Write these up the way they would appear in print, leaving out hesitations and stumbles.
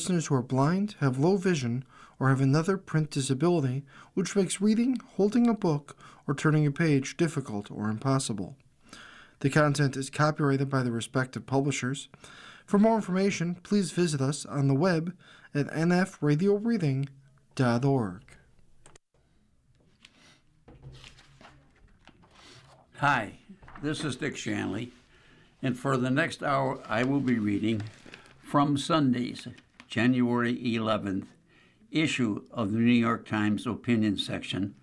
listeners who are blind, have low vision, or have another print disability, which makes reading, holding a book, or turning a page difficult or impossible. The content is copyrighted by the respective publishers. For more information, please visit us on the web at nfradioreading.org. Hi, this is Dick Shanley, and for the next hour I will be reading from Sunday's January 11th issue of the New York Times opinion section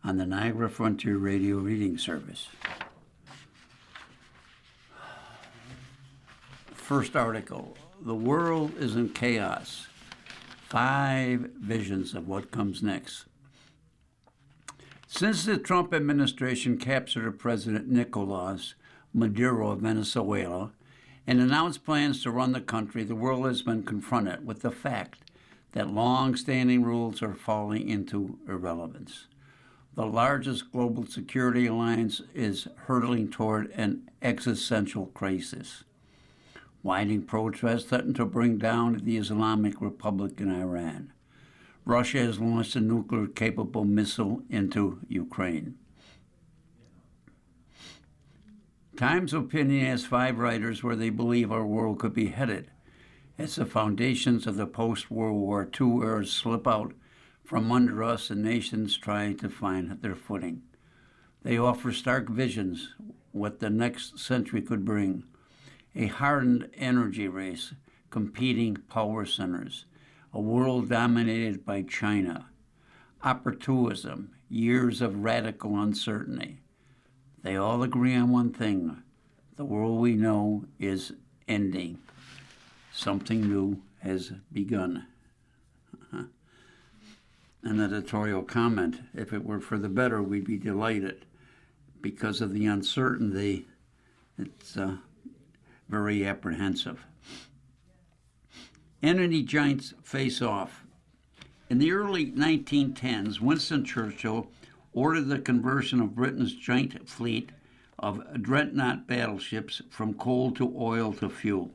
on the Niagara Frontier Radio Reading Service. First article, The World is in Chaos. 5 visions of what comes next. Since the Trump administration captured President Nicolas Maduro of Venezuela and announced plans to run the country, the world has been confronted with the fact that long-standing rules are falling into irrelevance. The largest global security alliance is hurtling toward an existential crisis. Widening protests threaten to bring down the Islamic Republic in Iran. Russia has launched a nuclear-capable missile into Ukraine. Times opinion asks 5 writers where they believe our world could be headed as the foundations of the post-World War II era slip out from under us and nations try to find their footing. They offer stark visions what the next century could bring. A hardened energy race, competing power centers, a world dominated by China, opportunism, years of radical uncertainty. They all agree on one thing: the world we know is ending. Something new has begun. An editorial comment: if it were for the better, we'd be delighted. Because of the uncertainty, it's very apprehensive. Energy giants face off. In the early 1910s, Winston Churchill ordered the conversion of Britain's giant fleet of dreadnought battleships from coal to oil to fuel.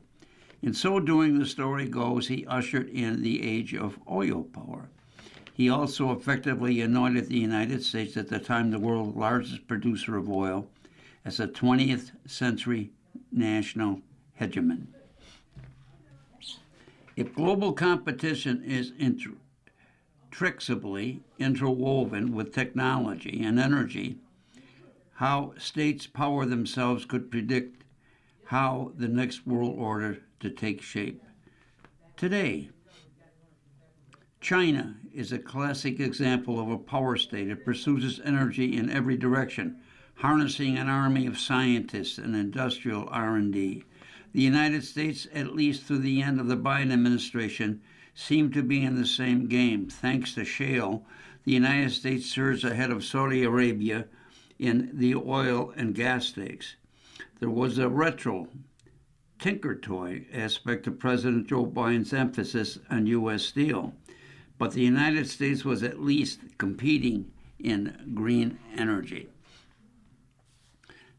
In so doing, the story goes, he ushered in the age of oil power. He also effectively anointed the United States, at the time the world's largest producer of oil, as a 20th century national hegemon. If global competition is inextricably interwoven with technology and energy, how states power themselves could predict how the next world order to take shape. Today, China is a classic example of a power state. It pursues its energy in every direction, harnessing an army of scientists and industrial R&D. The United States, at least through the end of the Biden administration, seem to be in the same game. Thanks to shale, the United States surged ahead of Saudi Arabia in the oil and gas stakes. There was a retro tinker toy aspect of President Joe Biden's emphasis on U.S. steel, but the United States was at least competing in green energy.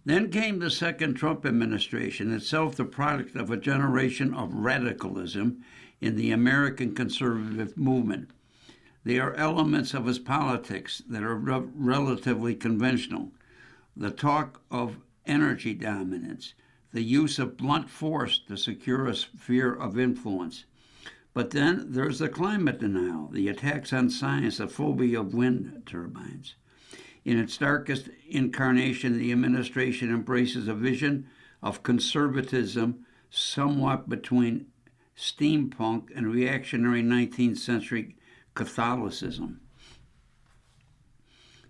Then came the second Trump administration, itself the product of a generation of radicalism in the American conservative movement. They are elements of his politics that are relatively conventional. The talk of energy dominance, the use of blunt force to secure a sphere of influence. But then there's the climate denial, the attacks on science, the phobia of wind turbines. In its darkest incarnation, the administration embraces a vision of conservatism somewhat between steampunk and reactionary 19th century Catholicism.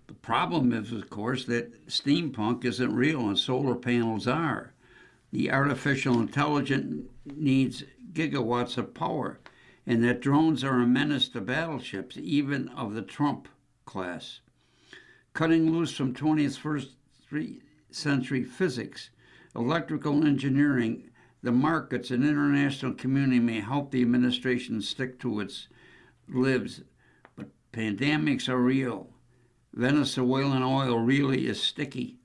The problem is, of course, that steampunk isn't real and solar panels are. The artificial intelligence needs gigawatts of power, and that drones are a menace to battleships, even of the Trump class. Cutting loose from 21st century physics, electrical engineering, the markets, and international community may help the administration stick to its libs, but pandemics are real. Venezuelan oil really is sticky,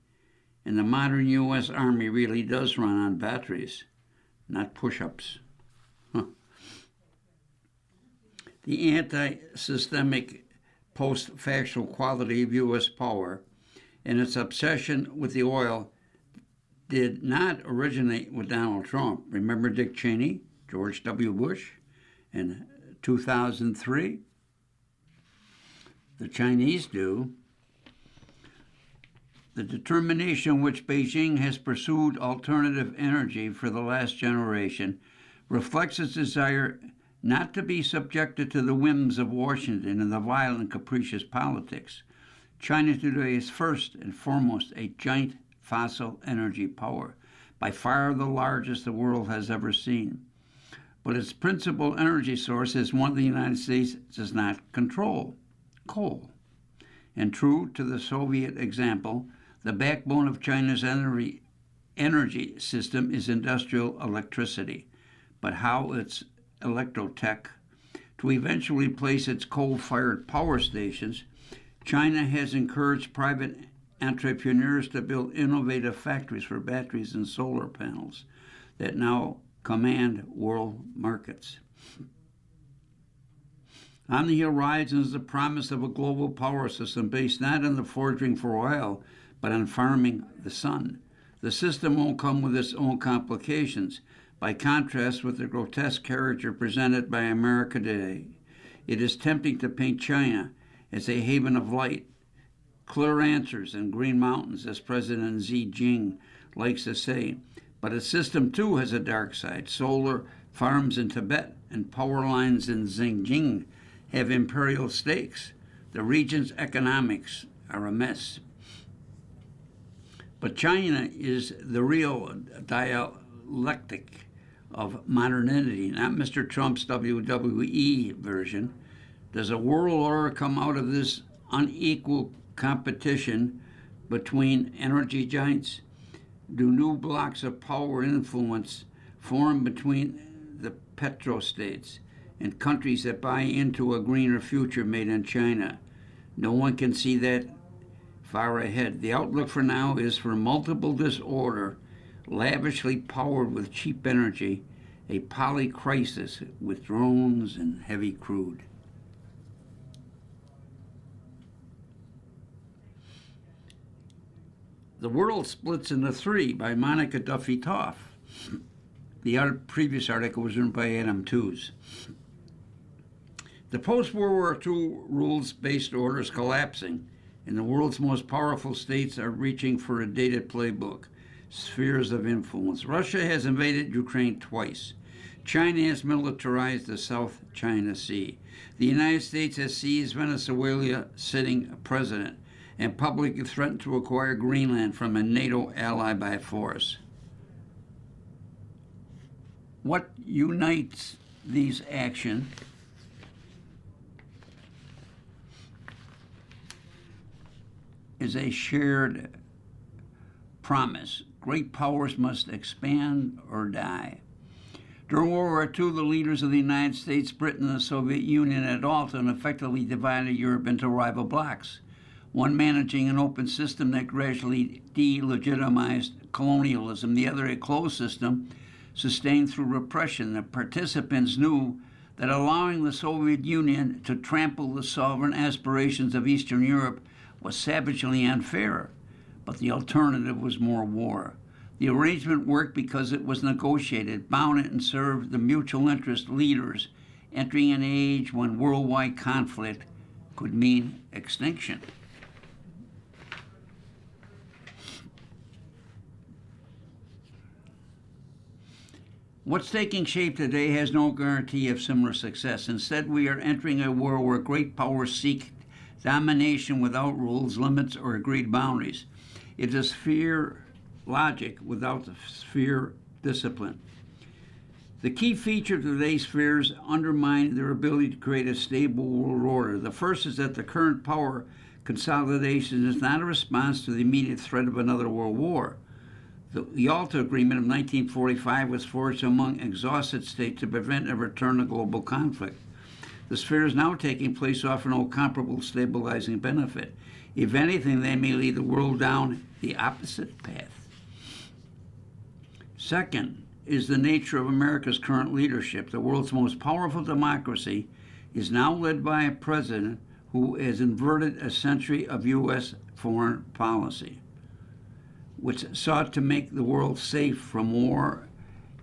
and the modern U.S. Army really does run on batteries, not push-ups. The anti-systemic post-factual quality of U.S. power and its obsession with the oil did not originate with Donald Trump. Remember Dick Cheney, George W. Bush in 2003? The Chinese do. The determination which Beijing has pursued alternative energy for the last generation reflects its desire not to be subjected to the whims of Washington and the violent, capricious politics. China today is first and foremost a giant fossil energy power, by far the largest the world has ever seen. But its principal energy source is one the United States does not control: coal. And true to the Soviet example, the backbone of China's energy system is industrial electricity. But how its electrotech to eventually place its coal-fired power stations, China has encouraged private entrepreneurs to build innovative factories for batteries and solar panels that now command world markets. On the horizon is the promise of a global power system based not on the foraging for oil, but on farming the sun. The system won't come with its own complications. By contrast with the grotesque caricature presented by America today, it is tempting to paint China as a haven of light, clear answers, and green mountains, as President Xi Jinping likes to say. But its system, too, has a dark side. Solar farms in Tibet and power lines in Xinjiang have imperial stakes. The region's economics are a mess. But China is the real dialectic of modernity, not Mr. Trump's WWE version. Does a world order come out of this unequal competition between energy giants? Do new blocks of power and influence form between the petrostates and countries that buy into a greener future made in China? No one can see that far ahead. The outlook for now is for multiple disorder, lavishly powered with cheap energy, a polycrisis with drones and heavy crude. The World Splits into Three by Monica Duffy Toff. The previous article was written by Adam Tooze. The post-World War II rules-based order is collapsing, and the world's most powerful states are reaching for a dated playbook: spheres of influence. Russia has invaded Ukraine twice. China has militarized the South China Sea. The United States has seized Venezuela sitting president and publicly threatened to acquire Greenland from a NATO ally by force. What unites these actions is a shared promise: great powers must expand or die. During World War II, the leaders of the United States, Britain, and the Soviet Union at Alton effectively divided Europe into rival blocs, one managing an open system that gradually delegitimized colonialism, the other a closed system sustained through repression. The participants knew that allowing the Soviet Union to trample the sovereign aspirations of Eastern Europe was savagely unfair, but the alternative was more war. The arrangement worked because it was negotiated, bound and served the mutual interest leaders entering an age when worldwide conflict could mean extinction. What's taking shape today has no guarantee of similar success. Instead, we are entering a war where great powers seek domination without rules, limits, or agreed boundaries. It is sphere logic without the sphere discipline. The key feature of today's spheres undermine their ability to create a stable world order. The first is that the current power consolidation is not a response to the immediate threat of another world war. The Yalta Agreement of 1945 was forged among exhausted states to prevent a return to global conflict. The spheres now taking place offer no comparable stabilizing benefit. If anything, they may lead the world down the opposite path. Second is the nature of America's current leadership. The world's most powerful democracy is now led by a president who has inverted a century of U.S. foreign policy, which sought to make the world safe from war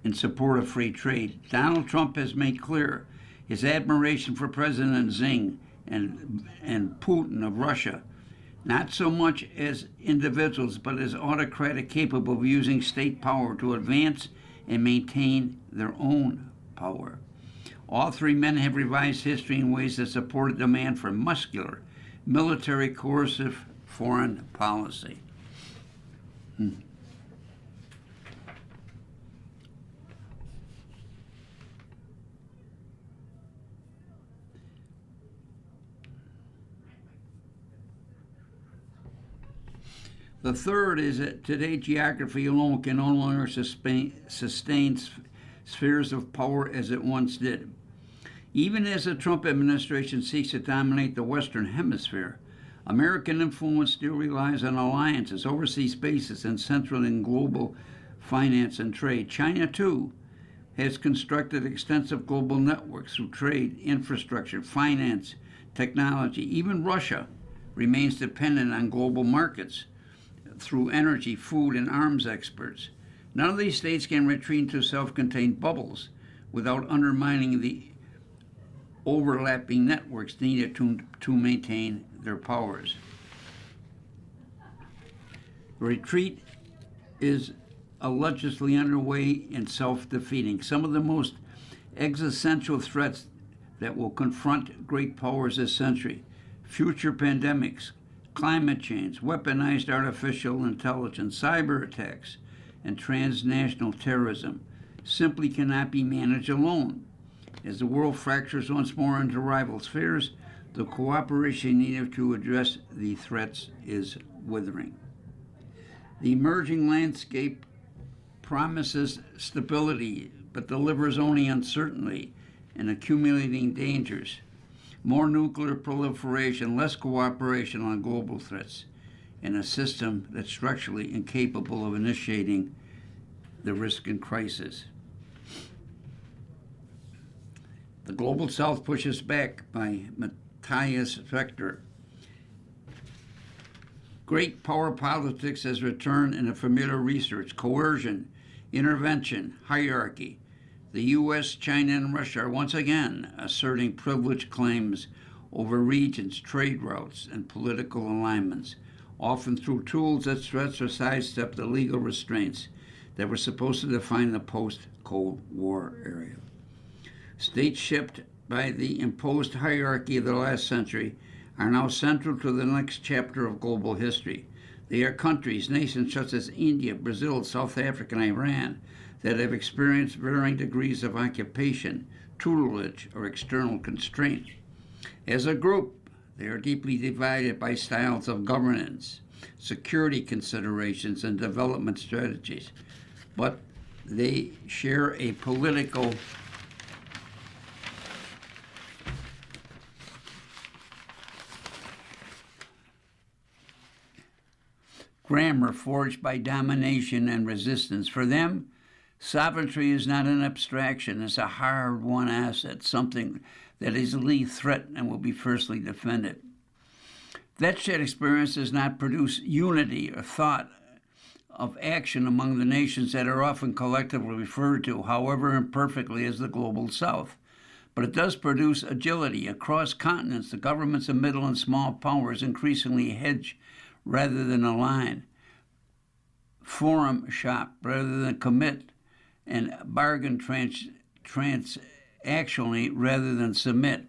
in support of free trade. Donald Trump has made clear his admiration for President Xi and Putin of Russia, not so much as individuals, but as autocratic capable of using state power to advance and maintain their own power. All three men have revised history in ways that support a demand for muscular, military, coercive foreign policy. The third is that today geography alone can no longer sustain spheres of power as it once did. Even as the Trump administration seeks to dominate the Western Hemisphere, American influence still relies on alliances, overseas bases, and central and global finance and trade. China, too, has constructed extensive global networks through trade, infrastructure, finance, technology. Even Russia remains dependent on global markets through energy, food, and arms exports. None of these states can retreat into self-contained bubbles without undermining the overlapping networks needed to maintain their powers. The retreat is allegedly underway and self-defeating. Some of the most existential threats that will confront great powers this century: future pandemics, climate change, weaponized artificial intelligence, cyber attacks, and transnational terrorism, simply cannot be managed alone. As the world fractures once more into rival spheres, the cooperation needed to address the threats is withering. The emerging landscape promises stability, but delivers only uncertainty and accumulating dangers. More nuclear proliferation, less cooperation on global threats, and a system that's structurally incapable of initiating the risk and crisis. The Global South pushes back by Matthias Vector. Great power politics has returned in a familiar research: coercion, intervention, hierarchy. The U.S., China, and Russia are once again asserting privileged claims over regions, trade routes, and political alignments, often through tools that stretch or sidestep the legal restraints that were supposed to define the post-Cold War era. States shaped by the imposed hierarchy of the last century are now central to the next chapter of global history. They are countries, nations such as India, Brazil, South Africa, and Iran, that have experienced varying degrees of occupation, tutelage, or external constraint. As a group, they are deeply divided by styles of governance, security considerations, and development strategies, but they share a political grammar forged by domination and resistance. For them, sovereignty is not an abstraction, it's a hard-won asset, something that is easily threatened and will be fiercely defended. That shared experience does not produce unity or thought of action among the nations that are often collectively referred to, however imperfectly, as the Global South. But it does produce agility. Across continents, the governments of middle and small powers increasingly hedge rather than align, forum shop rather than commit, and bargain transactionally rather than submit.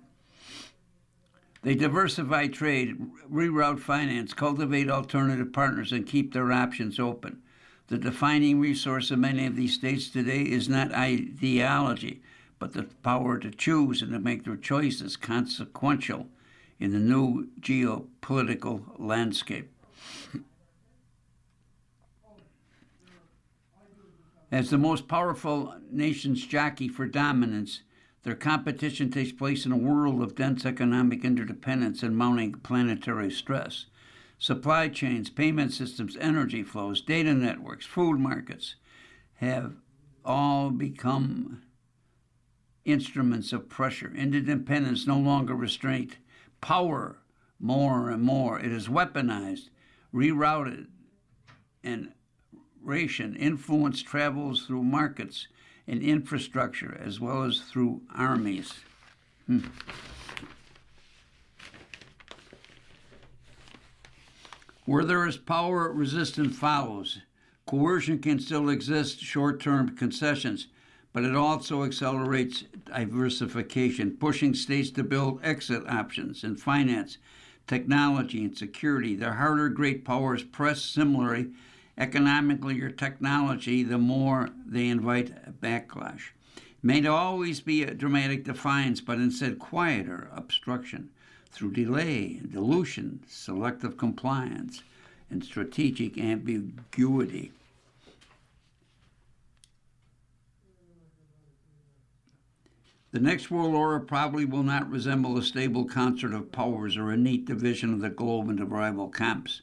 They diversify trade, reroute finance, cultivate alternative partners, and keep their options open. The defining resource of many of these states today is not ideology, but the power to choose and to make their choices consequential in the new geopolitical landscape. As the most powerful nations jockey for dominance, their competition takes place in a world of dense economic interdependence and mounting planetary stress. Supply chains, payment systems, energy flows, data networks, food markets have all become instruments of pressure. Interdependence no longer restraint. Power more and more. It is weaponized, rerouted, and rationed. Influence travels through markets and infrastructure as well as through armies. Where there is power, resistance follows. Coercion can still exist, short-term concessions, but it also accelerates diversification, pushing states to build exit options in finance, technology, and security. The harder great powers press similarly, economically or technology, the more they invite backlash. It may not always be a dramatic defiance, but instead quieter obstruction through delay, dilution, selective compliance, and strategic ambiguity. The next world order probably will not resemble a stable concert of powers or a neat division of the globe into rival camps.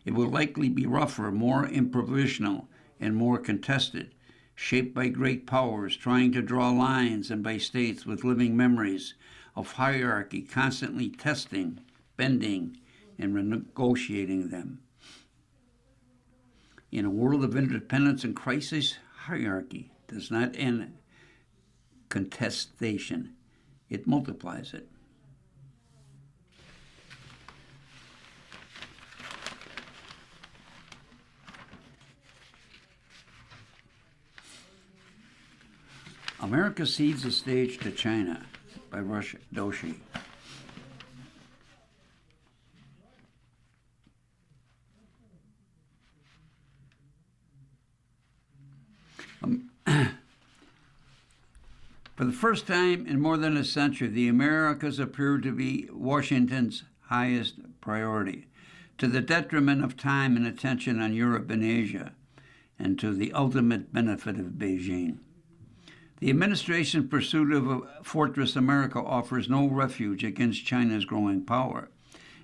It will likely be rougher, more improvisational, and more contested, shaped by great powers trying to draw lines and by states with living memories of hierarchy, constantly testing, bending, and renegotiating them. In a world of interdependence and crisis, hierarchy does not end contestation, it multiplies it. America cedes the stage to China by Rush Doshi. For the first time in more than a century, the Americas appear to be Washington's highest priority, to the detriment of time and attention on Europe and Asia, and to the ultimate benefit of Beijing. The administration's pursuit of a fortress America offers no refuge against China's growing power,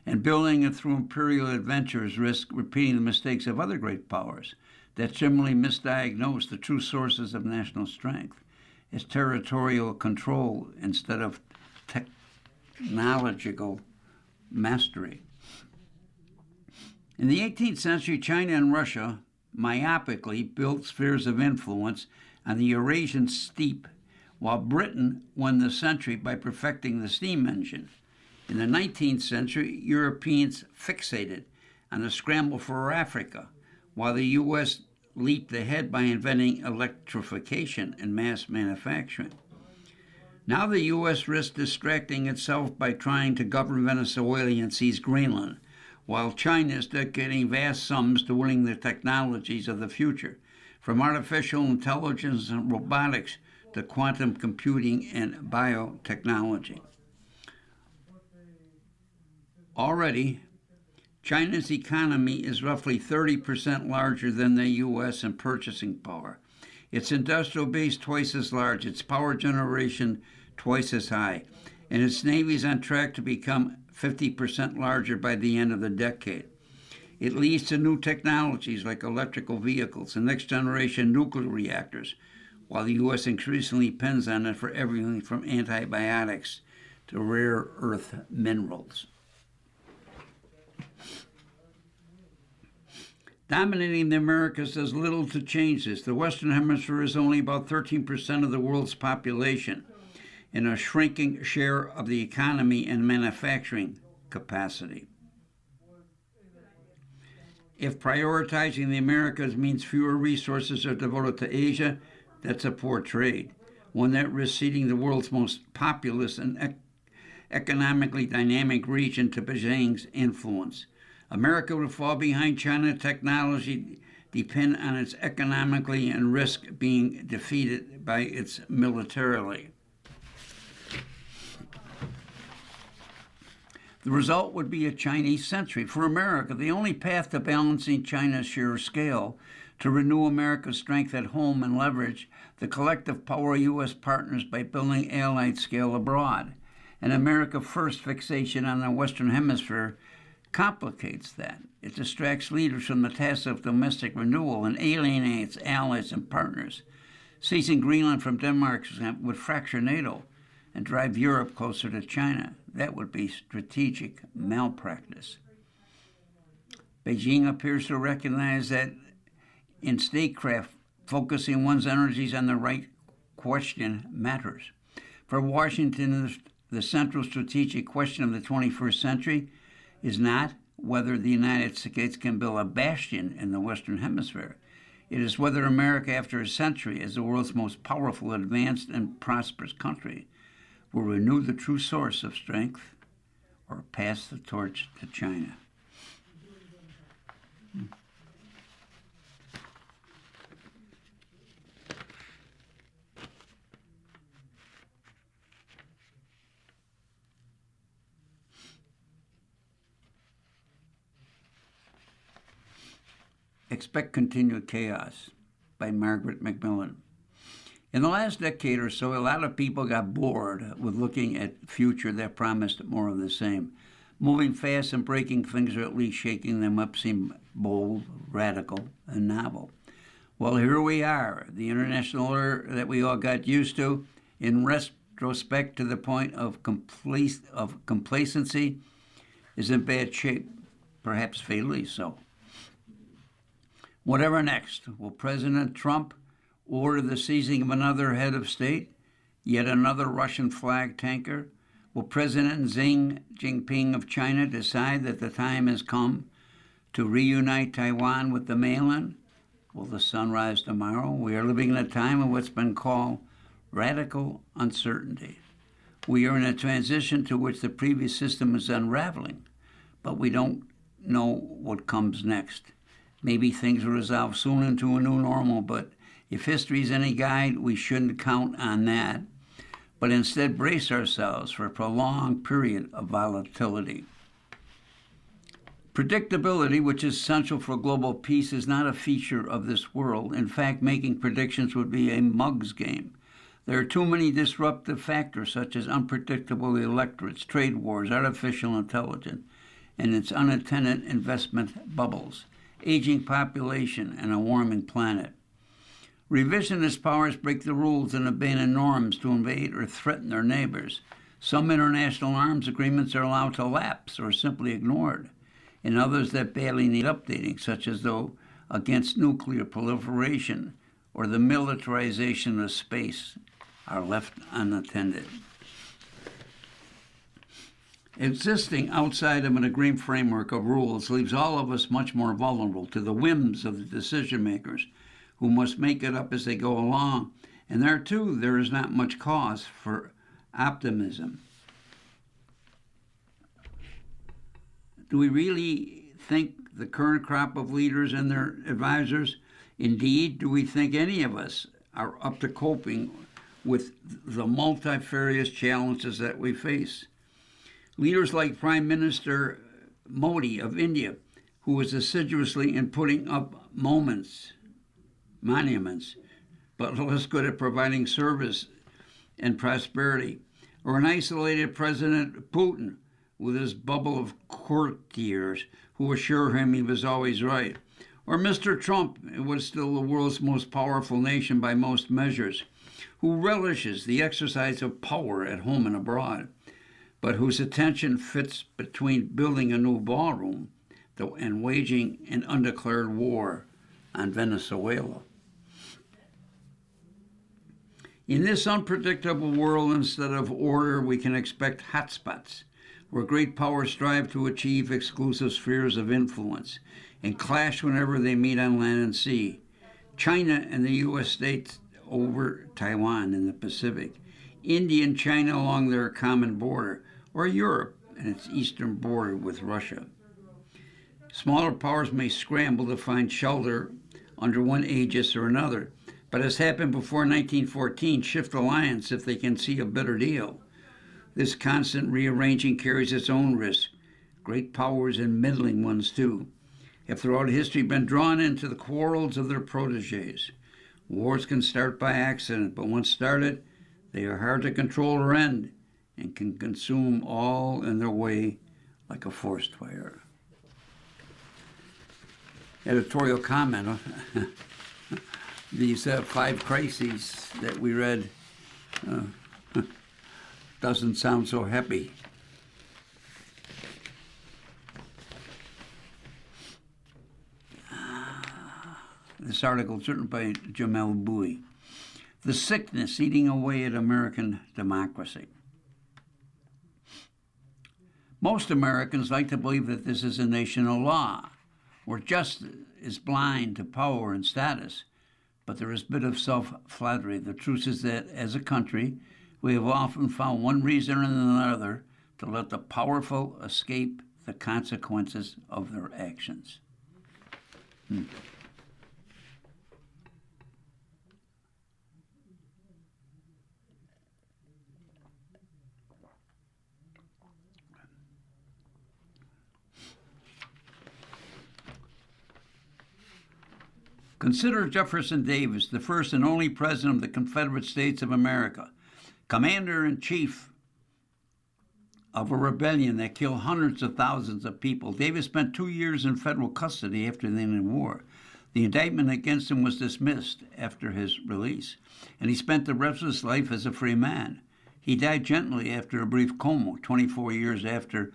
and building it through imperial adventures risks repeating the mistakes of other great powers that similarly misdiagnose the true sources of national strength as territorial control instead of technological mastery. In the 18th century, China and Russia myopically built spheres of influence on the Eurasian steppe, while Britain won the century by perfecting the steam engine. In the 19th century, Europeans fixated on the scramble for Africa, while the U.S. leaped ahead by inventing electrification and mass manufacturing. Now the U.S. risks distracting itself by trying to govern Venezuela and seize Greenland, while China is dedicating vast sums to winning the technologies of the future, from artificial intelligence and robotics to quantum computing and biotechnology. Already, China's economy is roughly 30% larger than the U.S. in purchasing power. Its industrial base twice as large, its power generation twice as high, and its navy is on track to become 50% larger by the end of the decade. It leads to new technologies like electrical vehicles and next-generation nuclear reactors, while the U.S. increasingly depends on it for everything from antibiotics to rare earth minerals. Dominating the Americas does little to change this. The Western Hemisphere is only about 13% of the world's population, and a shrinking share of the economy and manufacturing capacity. If prioritizing the Americas means fewer resources are devoted to Asia, that's a poor trade, one that risks ceding the world's most populous and economically dynamic region to Beijing's influence. America would fall behind China technology, depend on its economically, and risk being defeated by its militarily. The result would be a Chinese century. For America, the only path to balancing China's sheer scale, to renew America's strength at home and leverage the collective power of U.S. partners by building allied scale abroad. And America First fixation on the Western Hemisphere complicates that. It distracts leaders from the task of domestic renewal and alienates allies and partners. Seizing Greenland from Denmark would fracture NATO and drive Europe closer to China. That would be strategic malpractice. Beijing appears to recognize that in statecraft, focusing one's energies on the right question matters. For Washington, the central strategic question of the 21st century is not whether the United States can build a bastion in the Western Hemisphere. It is whether America, after a century as the world's most powerful, advanced, and prosperous country, will renew the true source of strength or pass the torch to China. Expect Continued Chaos by Margaret Macmillan. In the last decade or so, a lot of people got bored with looking at the future that promised more of the same. Moving fast and breaking things, or at least shaking them up, seemed bold, radical, and novel. Well, here we are, the international order that we all got used to, in retrospect to the point of complacency, is in bad shape, perhaps fatally so. Whatever next? Will President Trump order the seizing of another head of state, yet another Russian flag tanker? Will President Xi Jinping of China decide that the time has come to reunite Taiwan with the mainland? Will the sun rise tomorrow? We are living in a time of what's been called radical uncertainty. We are in a transition to which the previous system is unraveling, but we don't know what comes next. Maybe things will resolve soon into a new normal, but if history is any guide, we shouldn't count on that, but instead brace ourselves for a prolonged period of volatility. Predictability, which is essential for global peace, is not a feature of this world. In fact, making predictions would be a mug's game. There are too many disruptive factors, such as unpredictable electorates, trade wars, artificial intelligence, and its unintended investment bubbles, aging population, and a warming planet. Revisionist powers break the rules and abandon norms to invade or threaten their neighbors. Some international arms agreements are allowed to lapse or simply ignored, and others that badly need updating, such as those against nuclear proliferation or the militarization of space, are left unattended. Existing outside of an agreed framework of rules leaves all of us much more vulnerable to the whims of the decision makers who must make it up as they go along. And there, too, there is not much cause for optimism. Do we really think the current crop of leaders and their advisors, indeed, do we think any of us are up to coping with the multifarious challenges that we face? Leaders like Prime Minister Modi of India, who was assiduously in putting up monuments, but less good at providing service and prosperity, or an isolated President Putin with his bubble of courtiers who assure him he was always right, or Mr. Trump, who was still the world's most powerful nation by most measures, who relishes the exercise of power at home and abroad, but whose attention fits between building a new ballroom and waging an undeclared war on Venezuela. In this unpredictable world, instead of order, we can expect hotspots, where great powers strive to achieve exclusive spheres of influence and clash whenever they meet on land and sea. China and the U.S. states over Taiwan in the Pacific, India and China along their common border, or Europe and its eastern border with Russia. Smaller powers may scramble to find shelter under one aegis or another, but as happened before 1914, shift alliance if they can see a better deal. This constant rearranging carries its own risk. Great powers and middling ones, too, have throughout history been drawn into the quarrels of their protégés. Wars can start by accident, but once started, they are hard to control or end, and can consume all in their way like a forest fire. Editorial comment these five crises that we read doesn't sound so happy. This article is written by Jamel Bowie. The sickness eating away at American democracy. Most Americans like to believe that this is a nation of law, where justice is blind to power and status, but there is a bit of self-flattery. The truth is that, as a country, we have often found one reason or another to let the powerful escape the consequences of their actions. Consider Jefferson Davis, the first and only president of the Confederate States of America, commander-in-chief of a rebellion that killed hundreds of thousands of people. Davis spent 2 years in federal custody after the end of the war. The indictment against him was dismissed after his release, and he spent the rest of his life as a free man. He died gently after a brief coma, 24 years after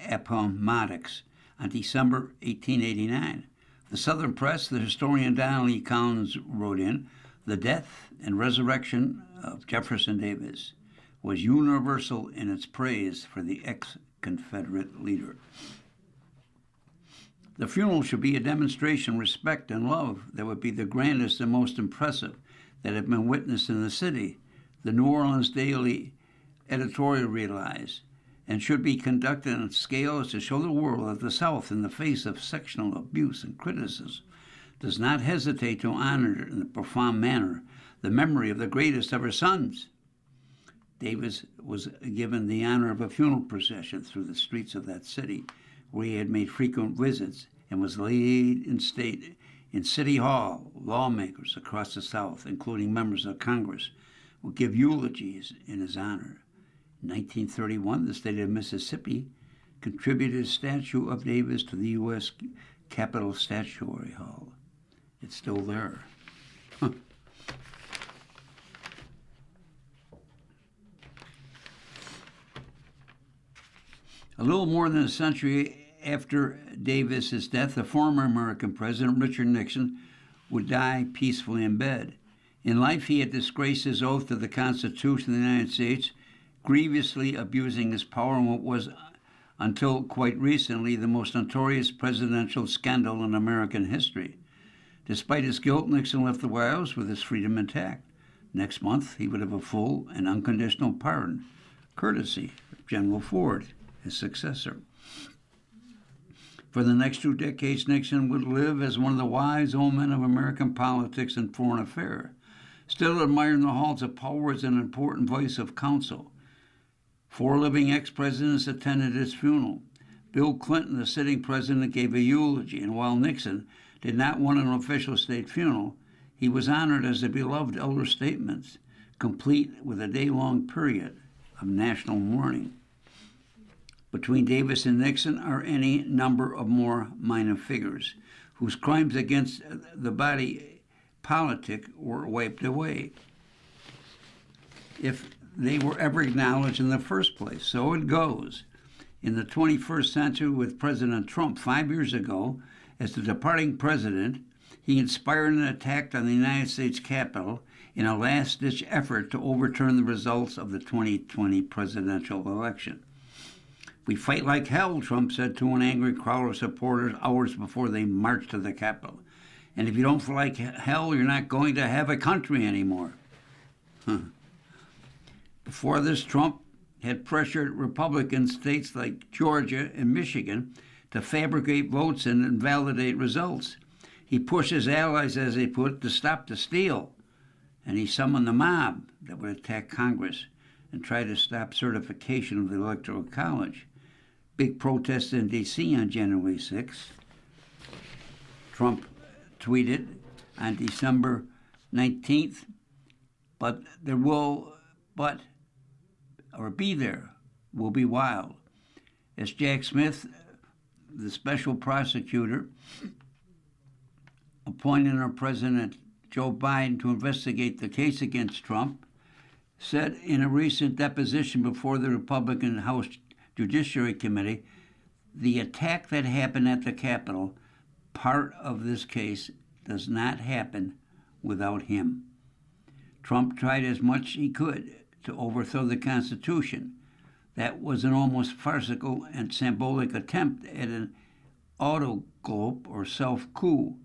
Appomattox, on December 1889. The Southern Press, the historian Donnelly Collins wrote in, the death and resurrection of Jefferson Davis was universal in its praise for the ex-Confederate leader. The funeral should be a demonstration of respect and love that would be the grandest and most impressive that have been witnessed in the city. The New Orleans Daily editorial realized, and should be conducted on scales to show the world that the South, in the face of sectional abuse and criticism, does not hesitate to honor in a profound manner the memory of the greatest of her sons. Davis was given the honor of a funeral procession through the streets of that city, where he had made frequent visits, and was laid in state in City Hall. Lawmakers across the South, including members of Congress, would give eulogies in his honor. In 1931, the state of Mississippi contributed a statue of Davis to the U.S. Capitol Statuary Hall. It's still there. A little more than a century after Davis's death, the former American president, Richard Nixon, would die peacefully in bed. In life, he had disgraced his oath to the Constitution of the United States, grievously abusing his power in what was, until quite recently, the most notorious presidential scandal in American history. Despite his guilt, Nixon left the White House with his freedom intact. Next month, he would have a full and unconditional pardon, courtesy of General Ford, his successor. For the next 2 decades, Nixon would live as one of the wise old men of American politics and foreign affairs, still admired in the halls of power as an important voice of counsel. 4 living ex-presidents attended his funeral. Bill Clinton, the sitting president, gave a eulogy, and while Nixon did not want an official state funeral, he was honored as a beloved elder statesman, complete with a day-long period of national mourning. Between Davis and Nixon are any number of more minor figures whose crimes against the body politic were wiped away, if they were ever acknowledged in the first place. So it goes. In the 21st century, with President Trump 5 years ago, as the departing president, he inspired an attack on the United States Capitol in a last-ditch effort to overturn the results of the 2020 presidential election. We fight like hell, Trump said to an angry crowd of supporters hours before they marched to the Capitol. And if you don't fight like hell, you're not going to have a country anymore. Before this, Trump had pressured Republican states like Georgia and Michigan to fabricate votes and invalidate results. He pushed his allies, as they put it, to stop the steal. And he summoned the mob that would attack Congress and try to stop certification of the Electoral College. Big protests in D.C. on January 6th. Trump tweeted on December 19th, be there will be wild. As Jack Smith, the special prosecutor appointing our President Joe Biden to investigate the case against Trump, said in a recent deposition before the Republican House Judiciary Committee, the attack that happened at the Capitol, part of this case, does not happen without him. Trump tried as much he could to overthrow the Constitution. That was an almost farcical and symbolic attempt at an autogolpe or self-coup.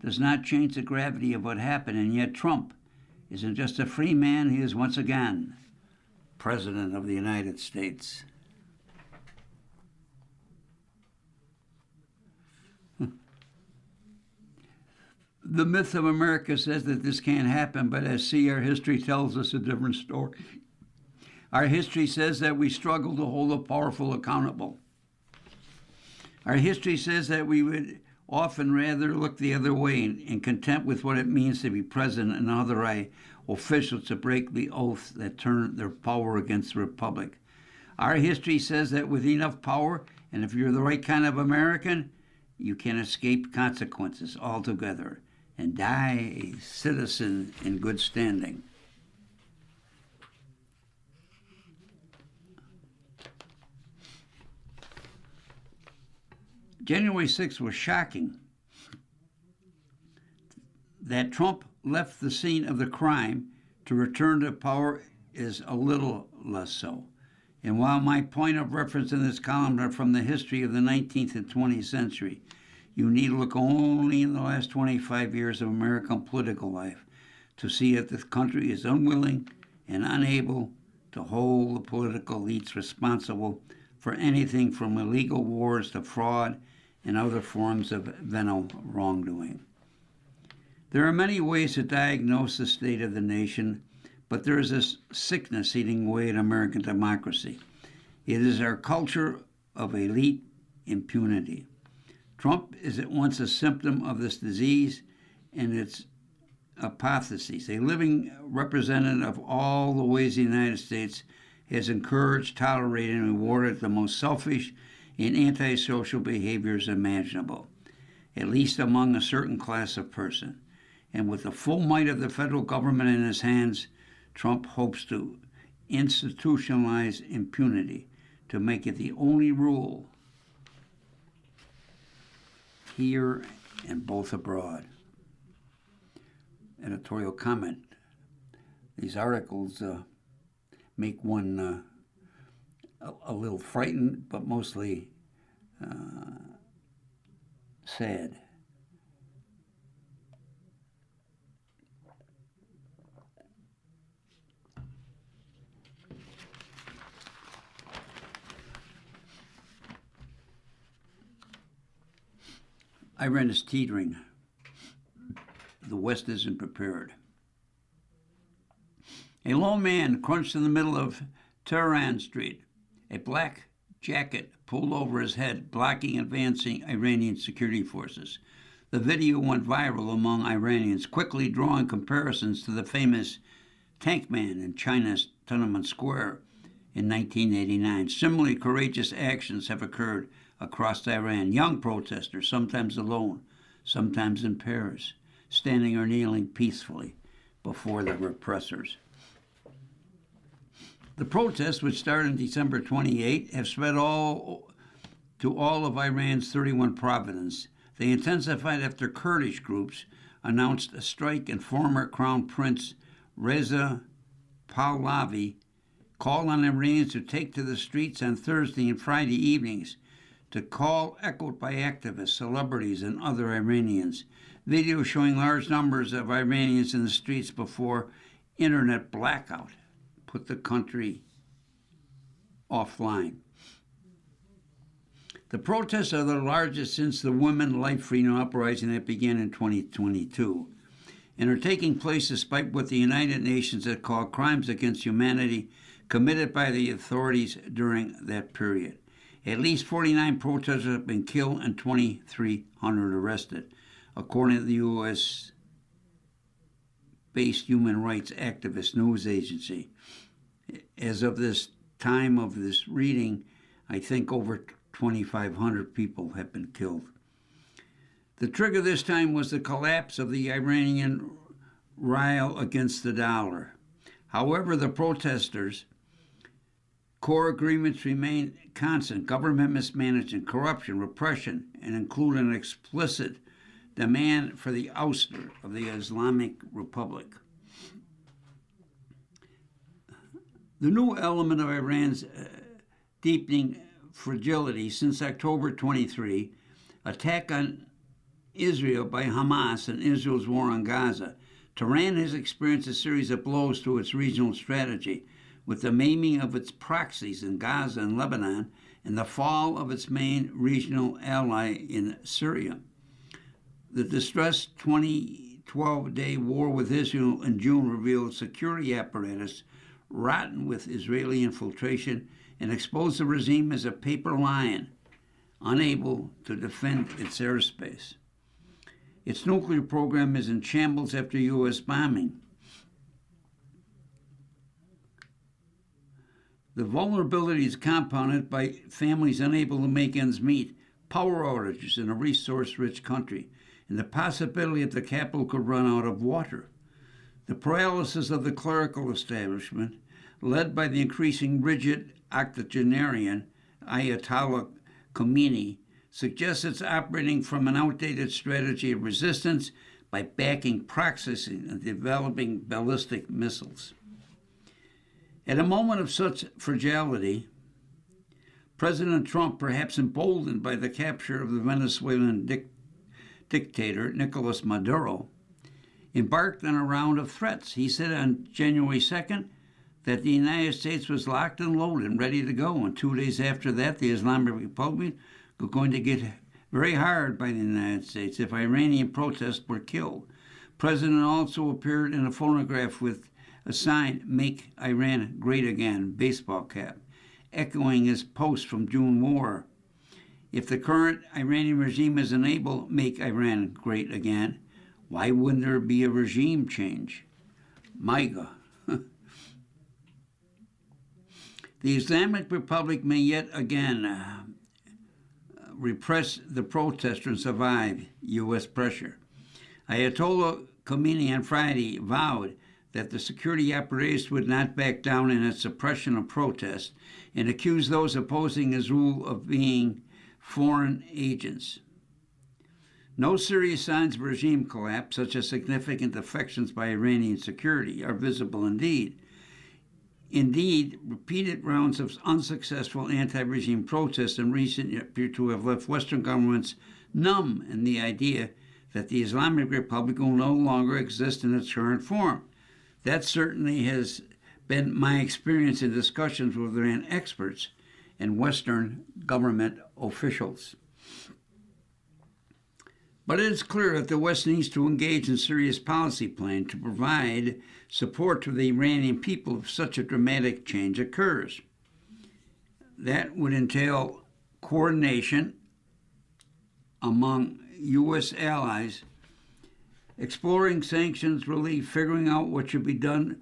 Does not change the gravity of what happened, and yet Trump isn't just a free man, he is once again President of the United States. The myth of America says that this can't happen, but as our history tells us a different story. Our history says that we struggle to hold the powerful accountable. Our history says that we would often rather look the other way and content with what it means to be president and other officials to break the oath that turn their power against the republic. Our history says that with enough power, and if you're the right kind of American, you can escape consequences altogether and die a citizen in good standing. January 6th was shocking. That Trump left the scene of the crime to return to power is a little less so. And while my point of reference in this column are from the history of the 19th and 20th century, you need look only in the last 25 years of American political life to see that this country is unwilling and unable to hold the political elites responsible for anything from illegal wars to fraud and other forms of venal wrongdoing. There are many ways to diagnose the state of the nation, but there is a sickness eating away at American democracy. It is our culture of elite impunity. Trump is at once a symptom of this disease and its apotheosis. A living representative of all the ways the United States has encouraged, tolerated, and rewarded the most selfish and antisocial behaviors imaginable, at least among a certain class of person. And with the full might of the federal government in his hands, Trump hopes to institutionalize impunity, to make it the only rule here and both abroad. Editorial comment. These articles make one a little frightened, but mostly sad. Iran is teetering. The West isn't prepared. A lone man crunched in the middle of Tehran Street, a black jacket pulled over his head, blocking advancing Iranian security forces. The video went viral among Iranians, quickly drawing comparisons to the famous Tank Man in China's Tiananmen Square in 1989. Similarly courageous actions have occurred across Iran. Young protesters, sometimes alone, sometimes in pairs, standing or kneeling peacefully before the repressors. The protests, which started on December 28, have spread to all of Iran's 31 provinces. They intensified after Kurdish groups announced a strike, and former Crown Prince Reza Pahlavi called on Iranians to take to the streets on Thursday and Friday evenings, to call echoed by activists, celebrities, and other Iranians. Videos showing large numbers of Iranians in the streets before internet blackout put the country offline. The protests are the largest since the Women Life Freedom Uprising that began in 2022, and are taking place despite what the United Nations had called crimes against humanity committed by the authorities during that period. At least 49 protesters have been killed and 2,300 arrested, according to the U.S.-based human rights activist news agency. As of this time of this reading, I think over 2,500 people have been killed. The trigger this time was the collapse of the Iranian rial against the dollar. However, the protesters' core agreements remain constant: government mismanagement, corruption, repression, and include an explicit demand for the ouster of the Islamic Republic. The new element of Iran's deepening fragility since October 23, attack on Israel by Hamas and Israel's war on Gaza. Tehran has experienced a series of blows to its regional strategy, with the maiming of its proxies in Gaza and Lebanon and the fall of its main regional ally in Syria. The distressed 2012-day war with Israel in June revealed security apparatus rotten with Israeli infiltration and exposed the regime as a paper lion, unable to defend its airspace. Its nuclear program is in shambles after U.S. bombing. The vulnerability is compounded by families unable to make ends meet, power outages in a resource-rich country, and the possibility that the capital could run out of water. The paralysis of the clerical establishment, led by the increasing rigid octogenarian Ayatollah Khomeini, suggests it's operating from an outdated strategy of resistance by backing proxies and developing ballistic missiles. At a moment of such fragility, President Trump, perhaps emboldened by the capture of the Venezuelan dictator Nicolas Maduro, embarked on a round of threats. He said on January 2nd that the United States was locked and loaded and ready to go, and 2 days after that, the Islamic Republic was going to get very hard by the United States if Iranian protests were killed. The president also appeared in a photograph with a sign, "Make Iran Great Again," baseball cap, echoing his post from June war. If the current Iranian regime is unable to make Iran great again, why wouldn't there be a regime change? MIGA. The Islamic Republic may yet again repress the protester and survive U.S. pressure. Ayatollah Khomeini on Friday vowed that the security apparatus would not back down in its suppression of protests and accused those opposing his rule of being foreign agents. No serious signs of regime collapse, such as significant defections by Iranian security, are visible indeed. Indeed, repeated rounds of unsuccessful anti-regime protests in recent years appear to have left Western governments numb in the idea that the Islamic Republic will no longer exist in its current form. That certainly has been my experience in discussions with Iran experts and Western government officials. But it is clear that the West needs to engage in serious policy plan to provide support to the Iranian people if such a dramatic change occurs. That would entail coordination among U.S. allies, exploring sanctions relief, figuring out what should be done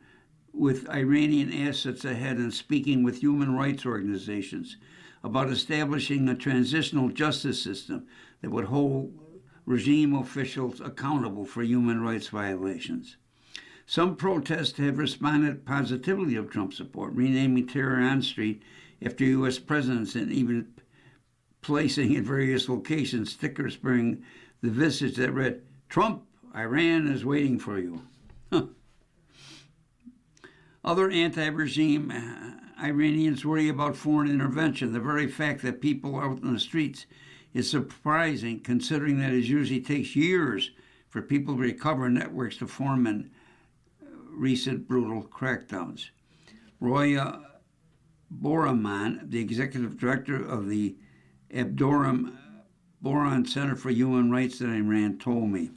with Iranian assets ahead, and speaking with human rights organizations about establishing a transitional justice system that would hold regime officials accountable for human rights violations. Some protests have responded positively to Trump support, renaming Tehran Street after U.S. presidents and even placing in various locations stickers bearing the visage that read, "Trump, Iran is waiting for you." Other anti-regime Iranians worry about foreign intervention. The very fact that people are out in the streets is surprising, considering that it usually takes years for people to recover networks to form in recent brutal crackdowns. Roya Boraman, the executive director of the Abdurrahman Boran Center for Human Rights in Iran, told me.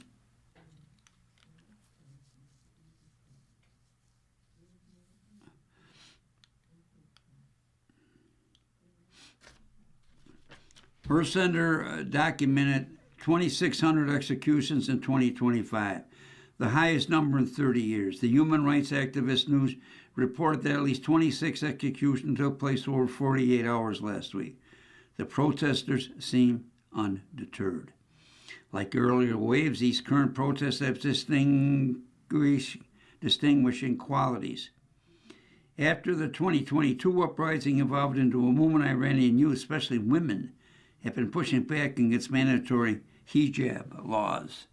Her center documented 2,600 executions in 2025, the highest number in 30 years. The Human Rights Activist News reported that at least 26 executions took place over 48 hours last week. The protesters seem undeterred. Like earlier waves, these current protests have distinguishing qualities. After the 2022 uprising evolved into a movement, Iranian youth, especially women, have been pushing back against mandatory hijab laws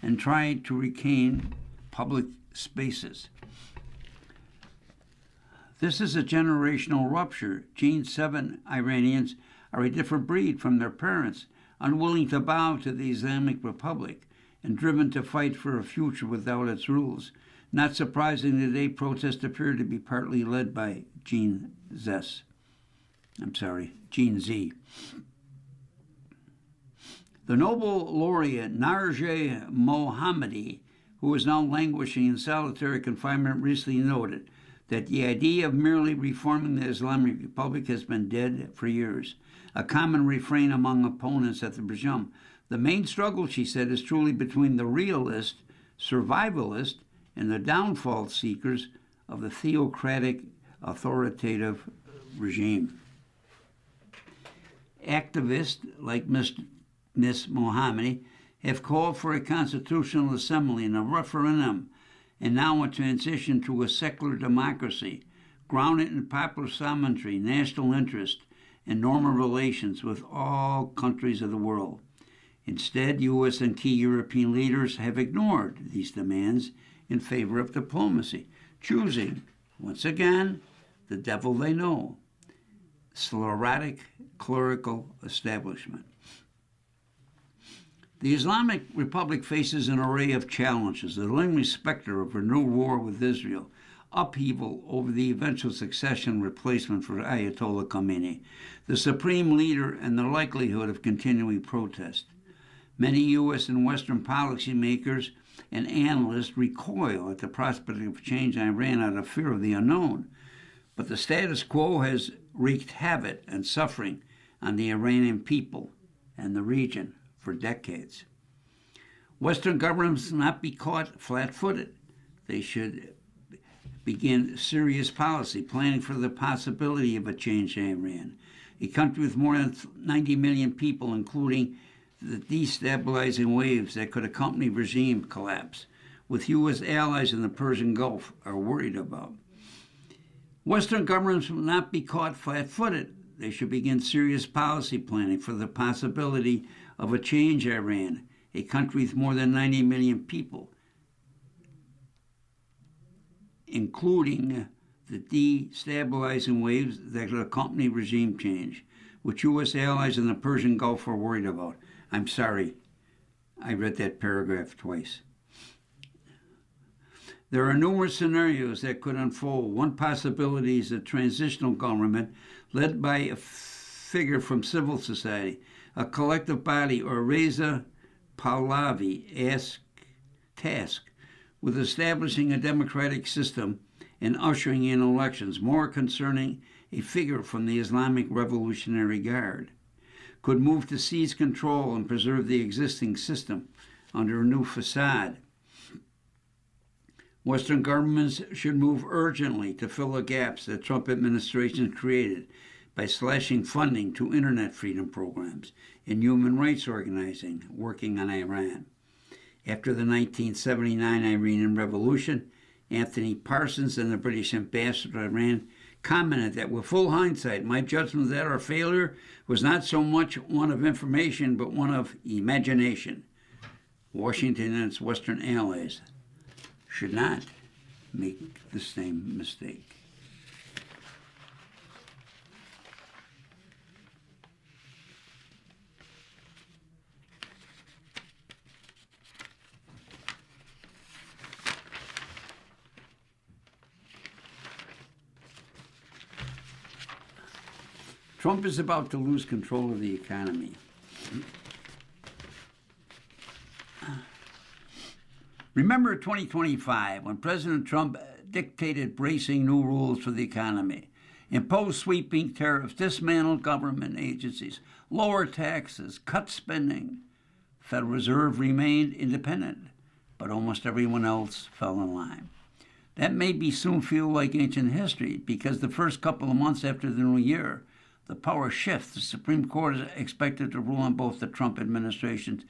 and trying to reclaim public spaces. This is a generational rupture. Gen 7 Iranians are a different breed from their parents, unwilling to bow to the Islamic Republic and driven to fight for a future without its rules. Not surprisingly, today protests appear to be partly led by Gen Z. The Nobel laureate Narges Mohammadi, who is now languishing in solitary confinement, recently noted that the idea of merely reforming the Islamic Republic has been dead for years, a common refrain among opponents at the regime. The main struggle, she said, is truly between the realist, survivalist, and the downfall seekers of the theocratic, authoritative regime. Activists like Ms. Mohammadi have called for a constitutional assembly and a referendum, and now a transition to a secular democracy, grounded in popular sovereignty, national interest, and normal relations with all countries of the world. Instead, U.S. and key European leaders have ignored these demands in favor of diplomacy, choosing, once again, the devil they know, sclerotic clerical establishment. The Islamic Republic faces an array of challenges, the lingering specter of a new war with Israel, upheaval over the eventual succession replacement for Ayatollah Khomeini, the supreme leader, and the likelihood of continuing protest. Many U.S. and Western policymakers and analysts recoil at the prospect of change in Iran out of fear of the unknown, but the status quo has wreaked havoc and suffering on the Iranian people and the region for decades. Western governments must not be caught flat-footed. They should begin serious policy planning for the possibility of a change in Iran, a country with more than 90 million people, including the destabilizing waves that could accompany regime collapse, with U.S. allies in the Persian Gulf are worried about. Western governments will not be caught flat-footed. They should begin serious policy planning for the possibility of a change in Iran, a country with more than 90 million people, including the destabilizing waves that could accompany regime change, which U.S. allies in the Persian Gulf are worried about. I'm sorry, I read that paragraph twice. There are numerous scenarios that could unfold. One possibility is a transitional government led by a figure from civil society, a collective body, or Reza Pahlavi task with establishing a democratic system and ushering in elections, more concerning a figure from the Islamic Revolutionary Guard, could move to seize control and preserve the existing system under a new facade. Western governments should move urgently to fill the gaps that Trump administration created by slashing funding to internet freedom programs and human rights organizing working on Iran. After the 1979 Iranian Revolution, Anthony Parsons and the British ambassador to Iran commented that with full hindsight, my judgment that our failure was not so much one of information, but one of imagination. Washington and its Western allies should not make the same mistake. Trump is about to lose control of the economy. Remember 2025, when President Trump dictated bracing new rules for the economy, imposed sweeping tariffs, dismantled government agencies, lower taxes, cut spending. Federal Reserve remained independent, but almost everyone else fell in line. That may soon feel like ancient history, because the first couple of months after the new year, the power shifts. The Supreme Court is expected to rule on both the Trump administration's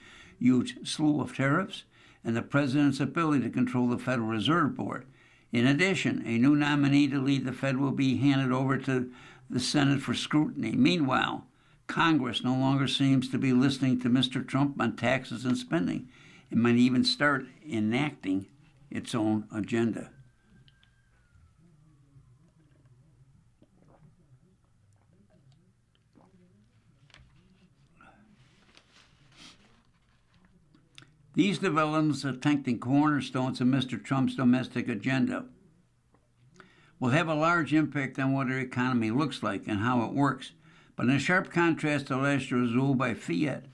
huge slew of tariffs and the president's ability to control the Federal Reserve Board. In addition, a new nominee to lead the Fed will be handed over to the Senate for scrutiny. Meanwhile, Congress no longer seems to be listening to Mr. Trump on taxes and spending. It might even start enacting its own agenda. These developments affecting cornerstones of Mr. Trump's domestic agenda will have a large impact on what our economy looks like and how it works. But in sharp contrast to last year's rule by fiat,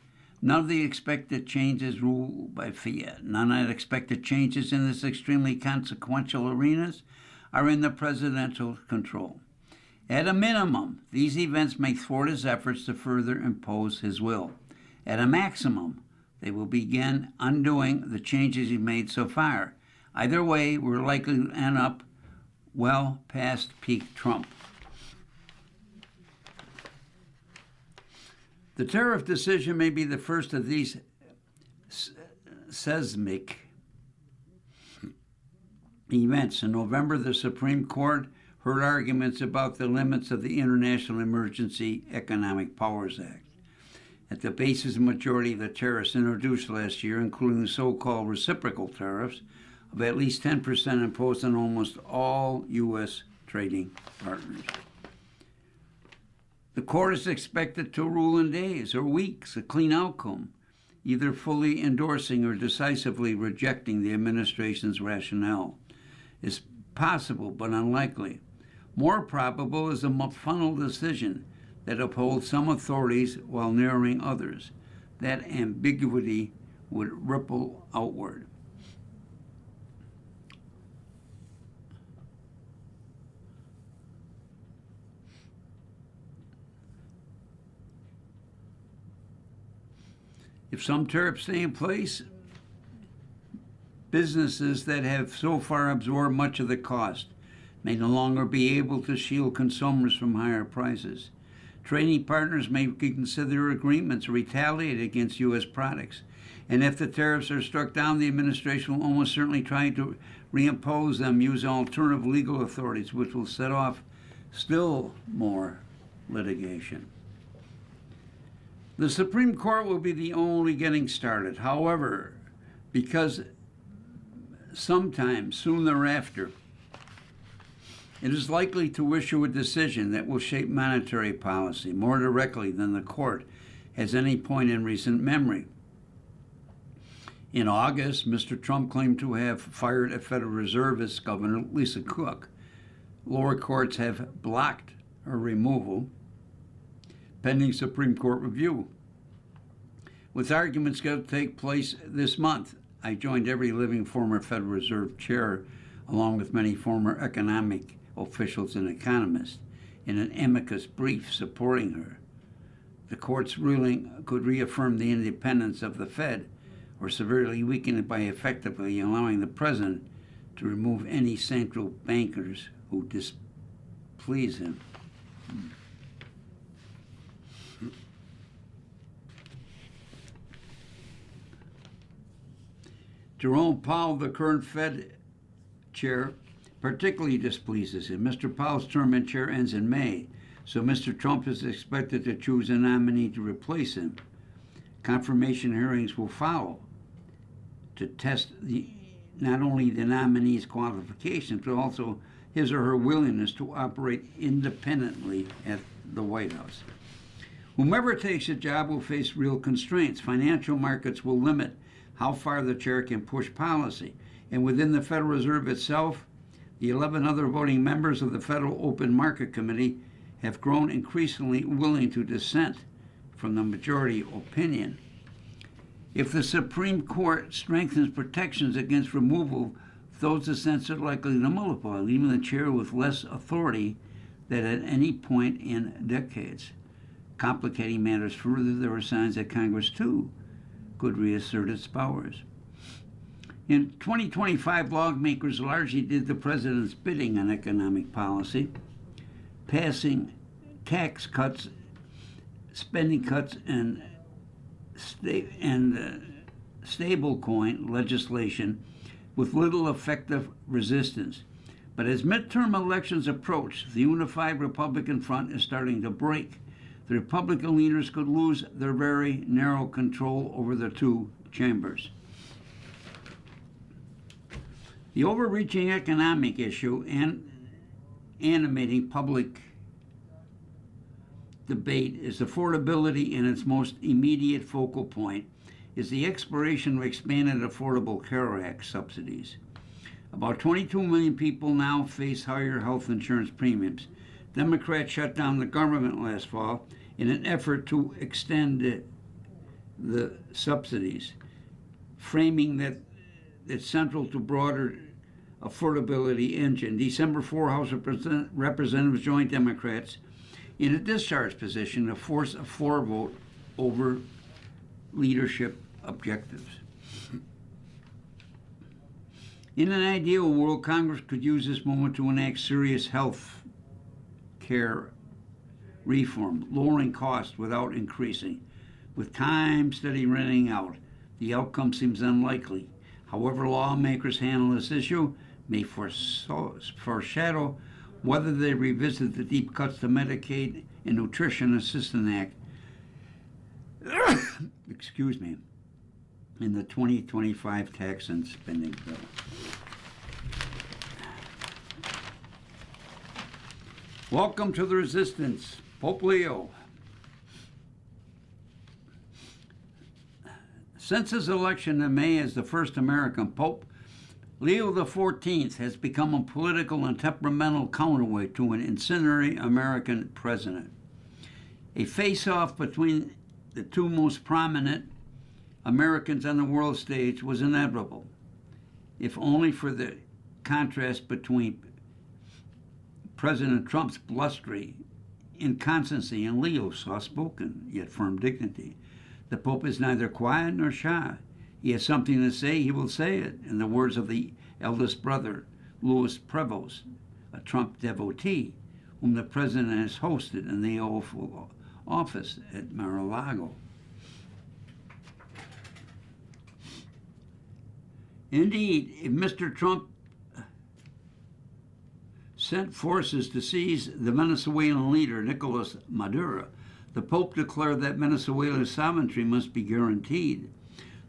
none of the expected changes ruled by fiat. None of the expected changes in this extremely consequential arenas are in the presidential control. At a minimum, these events may thwart his efforts to further impose his will. At a maximum, they will begin undoing the changes he made so far. Either way, we're likely to end up well past peak Trump. The tariff decision may be the first of these seismic events. In November, the Supreme Court heard arguments about the limits of the International Emergency Economic Powers Act. At the basis, the majority of the tariffs introduced last year, including the so-called reciprocal tariffs, of at least 10% imposed on almost all U.S. trading partners. The court is expected to rule in days or weeks, a clean outcome, either fully endorsing or decisively rejecting the administration's rationale. It's possible, but unlikely. More probable is a funnel decision that upholds some authorities while narrowing others. That ambiguity would ripple outward. If some tariffs stay in place, businesses that have so far absorbed much of the cost may no longer be able to shield consumers from higher prices. Trading partners may reconsider agreements or retaliate against U.S. products. And if the tariffs are struck down, the administration will almost certainly try to reimpose them using alternative legal authorities, which will set off still more litigation. The Supreme Court will be the only getting started. However, because sometime soon thereafter, it is likely to issue a decision that will shape monetary policy more directly than the court has any point in recent memory. In August, Mr. Trump claimed to have fired a Federal Reservist Governor Lisa Cook. Lower courts have blocked her removal pending Supreme Court review. With arguments scheduled to take place this month, I joined every living former Federal Reserve chair, along with many former economic officials and economists, in an amicus brief supporting her. The court's ruling could reaffirm the independence of the Fed or severely weaken it by effectively allowing the president to remove any central bankers who displease him. Jerome Powell, the current Fed chair, particularly displeases him. Mr. Powell's term in chair ends in May, so Mr. Trump is expected to choose a nominee to replace him. Confirmation hearings will follow to test not only the nominee's qualifications, but also his or her willingness to operate independently at the White House. Whomever takes the job will face real constraints. Financial markets will limit how far the chair can push policy. And within the Federal Reserve itself, the 11 other voting members of the Federal Open Market Committee have grown increasingly willing to dissent from the majority opinion. If the Supreme Court strengthens protections against removal, those dissents are likely to multiply, leaving the chair with less authority than at any point in decades. Complicating matters further, there are signs that Congress, too, could reassert its powers. In 2025, lawmakers largely did the president's bidding on economic policy, passing tax cuts, spending cuts, and stablecoin legislation with little effective resistance. But as midterm elections approach, the unified Republican front is starting to break. The Republican leaders could lose their very narrow control over the two chambers. The overreaching economic issue and animating public debate is affordability, and its most immediate focal point is the expiration of expanded Affordable Care Act subsidies. About 22 million people now face higher health insurance premiums. Democrats shut down the government last fall in an effort to extend the subsidies, framing that it's central to broader affordability engine. December 4, House of Representatives joined Democrats in a discharge position to force a floor vote over leadership objectives. In an ideal world, Congress could use this moment to enact serious health care reform, lowering costs without increasing. With time steady running out, the outcome seems unlikely. However lawmakers handle this issue may foreshadow whether they revisit the deep cuts to Medicaid and Nutrition Assistance Act, excuse me, in the 2025 tax and spending bill. Welcome to the resistance, Pope Leo. Since his election in May as the first American Pope, Leo XIV has become a political and temperamental counterweight to an incendiary American president. A face-off between the two most prominent Americans on the world stage was inevitable, if only for the contrast between President Trump's blustery inconstancy and Leo's soft-spoken yet firm dignity. The Pope is neither quiet nor shy. He has something to say, he will say it, in the words of the eldest brother, Louis Prevost, a Trump devotee, whom the president has hosted in the Oval Office at Mar-a-Lago. Indeed, if Mr. Trump sent forces to seize the Venezuelan leader, Nicolas Maduro, the Pope declared that Venezuela's sovereignty must be guaranteed,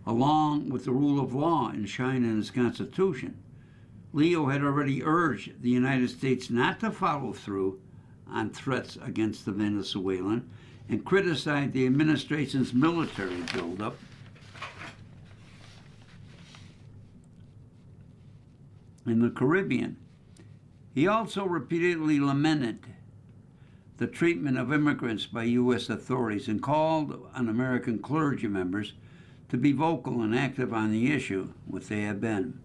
along with the rule of law enshrined in its constitution. Leo had already urged the United States not to follow through on threats against the Venezuelan and criticized the administration's military buildup. In the Caribbean, he also repeatedly lamented the treatment of immigrants by U.S. authorities and called on American clergy members to be vocal and active on the issue, which they have been.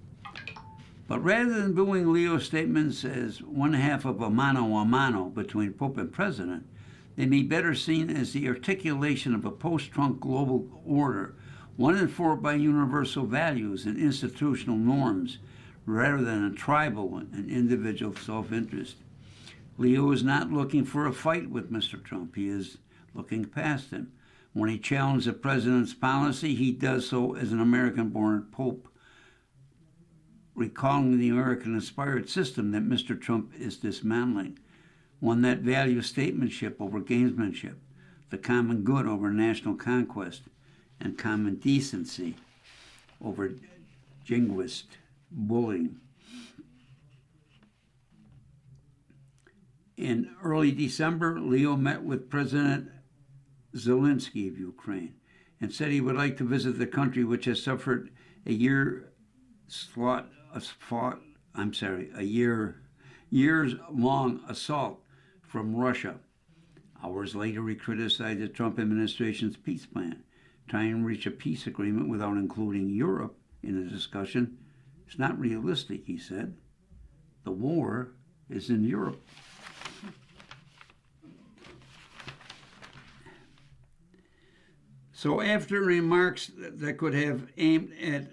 But rather than viewing Leo's statements as one half of a mano between Pope and President, they may be better seen as the articulation of a post-Trump global order, one informed by universal values and institutional norms, rather than a tribal and individual self-interest. Leo is not looking for a fight with Mr. Trump. He is looking past him. When he challenged the president's policy, he does so as an American-born Pope, recalling the American-inspired system that Mr. Trump is dismantling, one that values statesmanship over gamesmanship, the common good over national conquest, and common decency over jingoist bullying. In early December, Leo met with President Zelensky of Ukraine and said he would like to visit the country which has suffered a years-long assault from Russia. Hours later, he criticized the Trump administration's peace plan, trying to reach a peace agreement without including Europe in the discussion. It's not realistic, he said. The war is in Europe. So after remarks that could have aimed at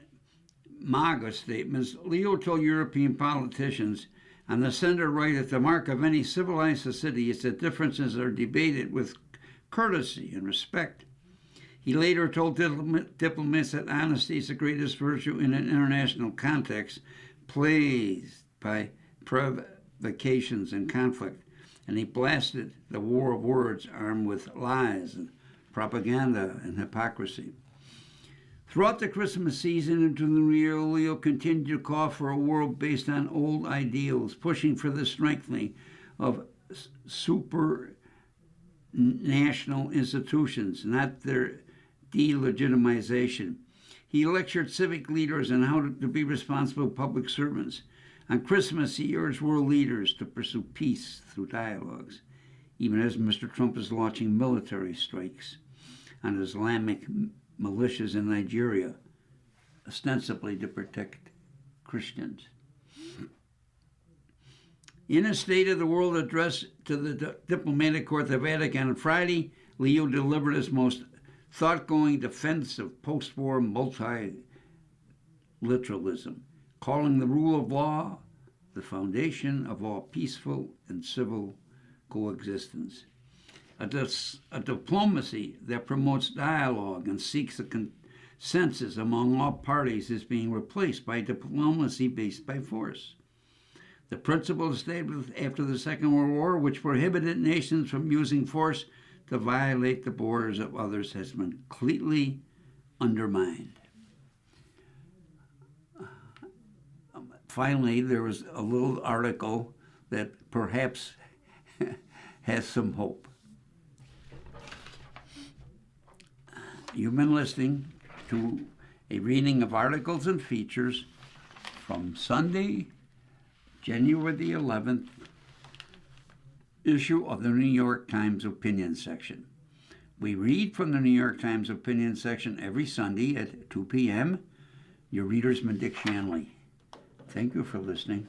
MAGA statements, Leo told European politicians on the center right that the mark of any civilized society is that differences are debated with courtesy and respect. He later told diplomats that honesty is the greatest virtue in an international context, plagued by provocations and conflict. And he blasted the war of words armed with lies and propaganda and hypocrisy. Throughout the Christmas season into the new year, Leo continued to call for a world based on old ideals, pushing for the strengthening of supranational institutions, not their delegitimization. He lectured civic leaders on how to be responsible public servants. On Christmas, he urged world leaders to pursue peace through dialogues, even as Mr. Trump is launching military strikes on Islamic militias in Nigeria, ostensibly to protect Christians. In a State of the World address to the diplomatic corps at the Vatican on Friday, Leo delivered his most thought-going defense of post-war multilateralism, calling the rule of law the foundation of all peaceful and civil coexistence. A diplomacy that promotes dialogue and seeks a consensus among all parties is being replaced by diplomacy based by force. The principle established after the Second World War, which prohibited nations from using force to violate the borders of others, has been completely undermined. Finally, there was a little article that perhaps has some hope. You've been listening to a reading of articles and features from Sunday, January the 11th, issue of the New York Times Opinion Section. We read from the New York Times Opinion Section every Sunday at 2 p.m. Your reader's been Dick Shanley. Thank you for listening.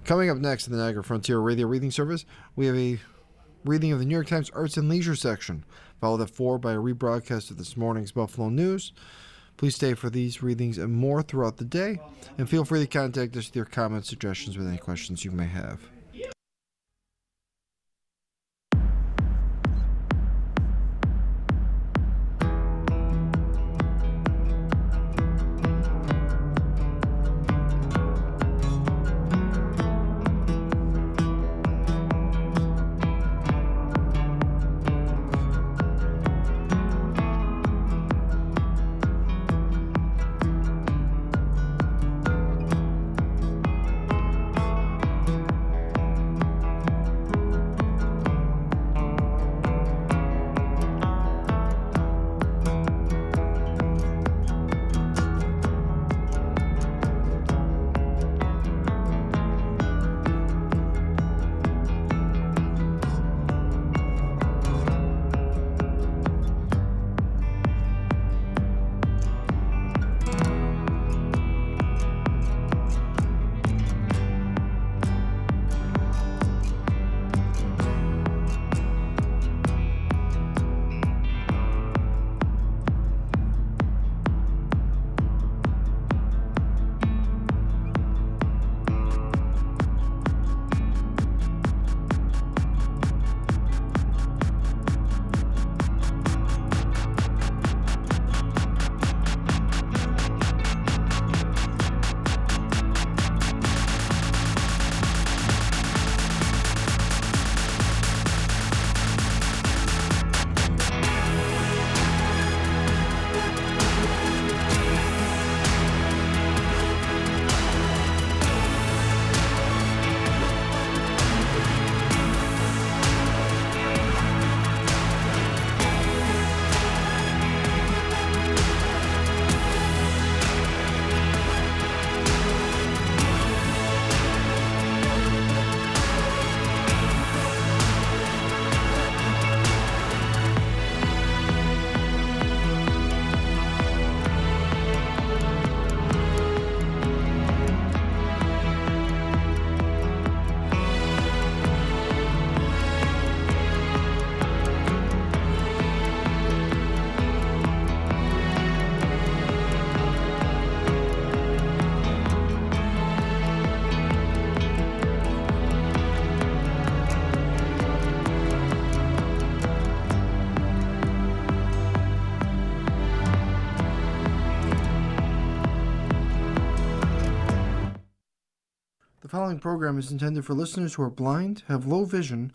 Coming up next in the Niagara Frontier Radio Reading Service, we have a reading of the New York Times Arts and Leisure section, followed at 4 by a rebroadcast of this morning's Buffalo News. Please stay for these readings and more throughout the day, and feel free to contact us with your comments, suggestions, with any questions you may have. following program is intended for listeners who are blind, have low vision,